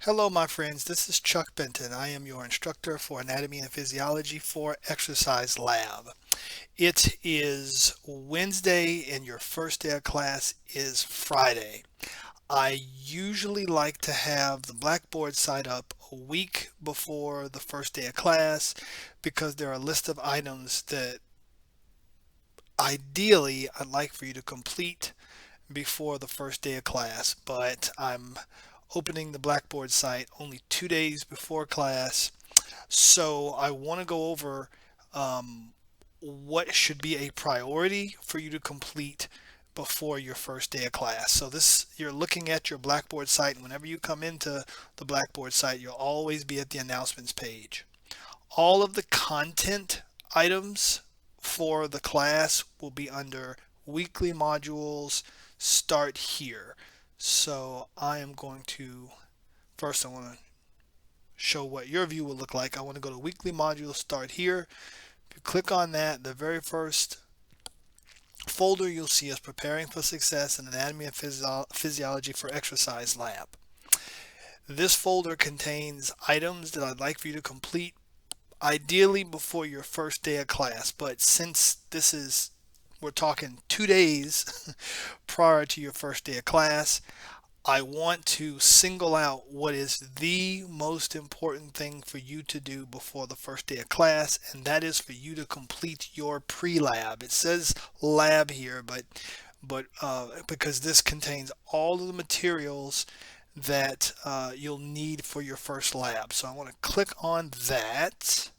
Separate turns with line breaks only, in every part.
Hello, my friends. This is Chuck Benton. I am your instructor for Anatomy and Physiology for Exercise Lab. It is Wednesday and your first day of class is Friday. I usually like to have the Blackboard site up a week before the first day of class because there are a list of items that ideally I'd like for you to complete before the first day of class, but I'm opening the Blackboard site only 2 days before class. So I want to go over um, what should be a priority for you to complete before your first day of class. So this, you're looking at your Blackboard site, and whenever you come into the Blackboard site, you'll always be at the announcements page. All of the content items for the class will be under weekly modules. Start here. So I am going to first I want to show what your view will look like. I want to go to weekly modules, start here. If you click on that, the very first folder you'll see is preparing for success in anatomy and physiology for exercise lab. This folder contains items that I'd like for you to complete ideally before your first day of class, but since we're talking 2 days prior to your first day of class, I want to single out what is the most important thing for you to do before the first day of class, and that is for you to complete your pre-lab. It says lab here, but because this contains all of the materials that you'll need for your first lab. So I want to click on that.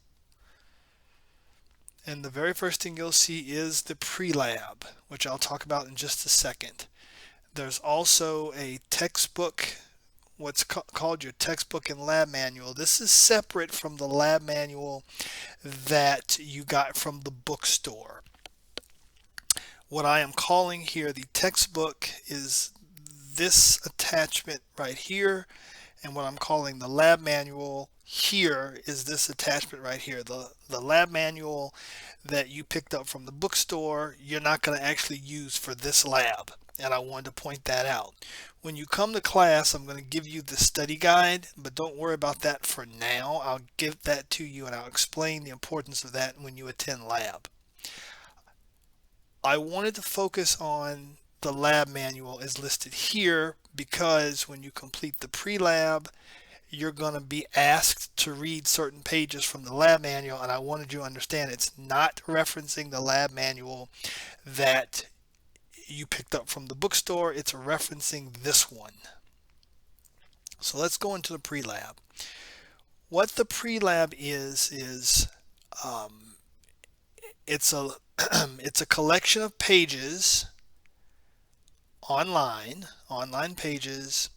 And the very first thing you'll see is the pre-lab, which I'll talk about in just a second. There's also a textbook, what's called your textbook and lab manual. This is separate from the lab manual that you got from the bookstore. What I am calling here the textbook is this attachment right here, and what I'm calling the lab manual here is this attachment right here. The lab manual that you picked up from the bookstore, you're not going to actually use for this lab. And I wanted to point that out. When you come to class, I'm going to give you the study guide, but don't worry about that for now. I'll give that to you and I'll explain the importance of that when you attend lab. I wanted to focus on the lab manual as listed here because when you complete the pre-lab, you're going to be asked to read certain pages from the lab manual, and I wanted you to understand it's not referencing the lab manual that you picked up from the bookstore. It's referencing this one. So let's go into the pre-lab. What the pre-lab is it's a it's a collection of pages online pages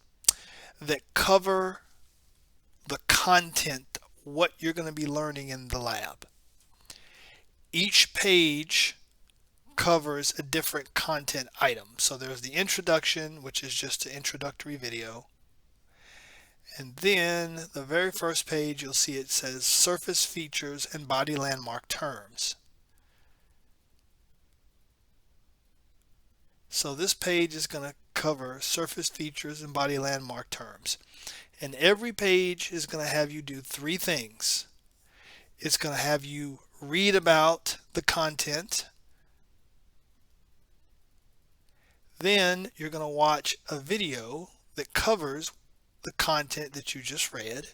that cover the content, what you're going to be learning in the lab. Each page covers a different content item. So there's the introduction, which is just an introductory video. And then the very first page, you'll see it says surface features and body landmark terms. So this page is going to cover surface features and body landmark terms. And every page is going to have you do three things. It's going to have you read about the content. Then you're going to watch a video that covers the content that you just read.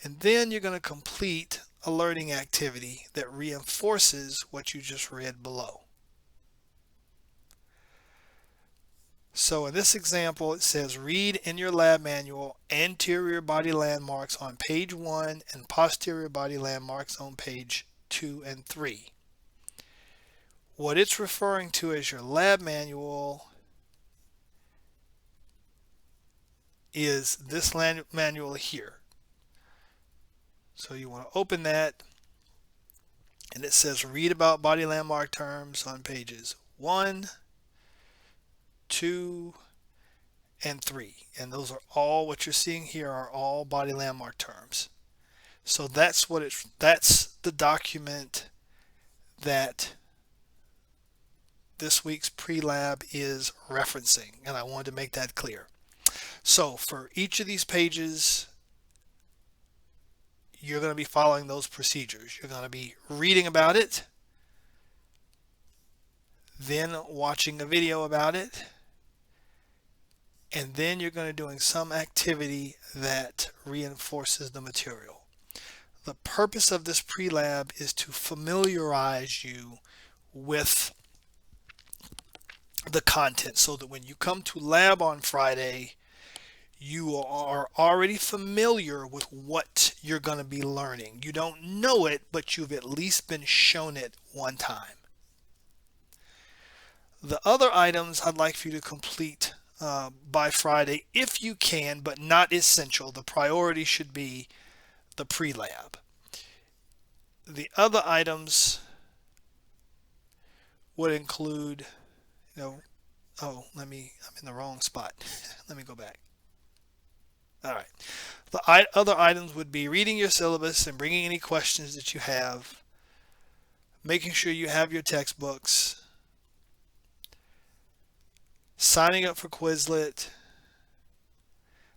And then you're going to complete a learning activity that reinforces what you just read below. So in this example, it says read in your lab manual anterior body landmarks on page 1 and posterior body landmarks on page 2 and 3. What it's referring to as your lab manual is this manual here. So you want to open that, and it says read about body landmark terms on pages 1, 2, and 3. And those are all, what you're seeing here are all body landmark terms. So that's the document that this week's pre-lab is referencing, and I wanted to make that clear. So for each of these pages, you're going to be following those procedures. You're going to be reading about it, then watching a video about it, and then you're going to be doing some activity that reinforces the material. The purpose of this pre-lab is to familiarize you with the content so that when you come to lab on Friday, you are already familiar with what you're going to be learning. You don't know it, but you've at least been shown it one time. The other items I'd like for you to complete by Friday, if you can, but not essential. The priority should be the pre-lab. The other items would include, I'm in the wrong spot. Let me go back. All right. The other items would be reading your syllabus and bringing any questions that you have, making sure you have your textbooks, signing up for Quizlet,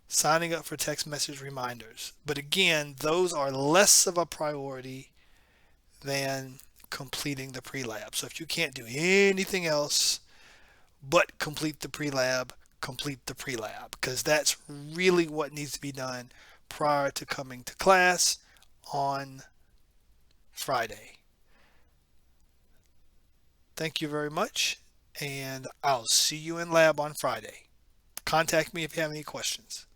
signing up for text message reminders. But again, those are less of a priority than completing the pre-lab. So if you can't do anything else but complete the pre-lab, complete the pre-lab, because that's really what needs to be done prior to coming to class on Friday. Thank you very much, and I'll see you in lab on Friday. Contact me if you have any questions.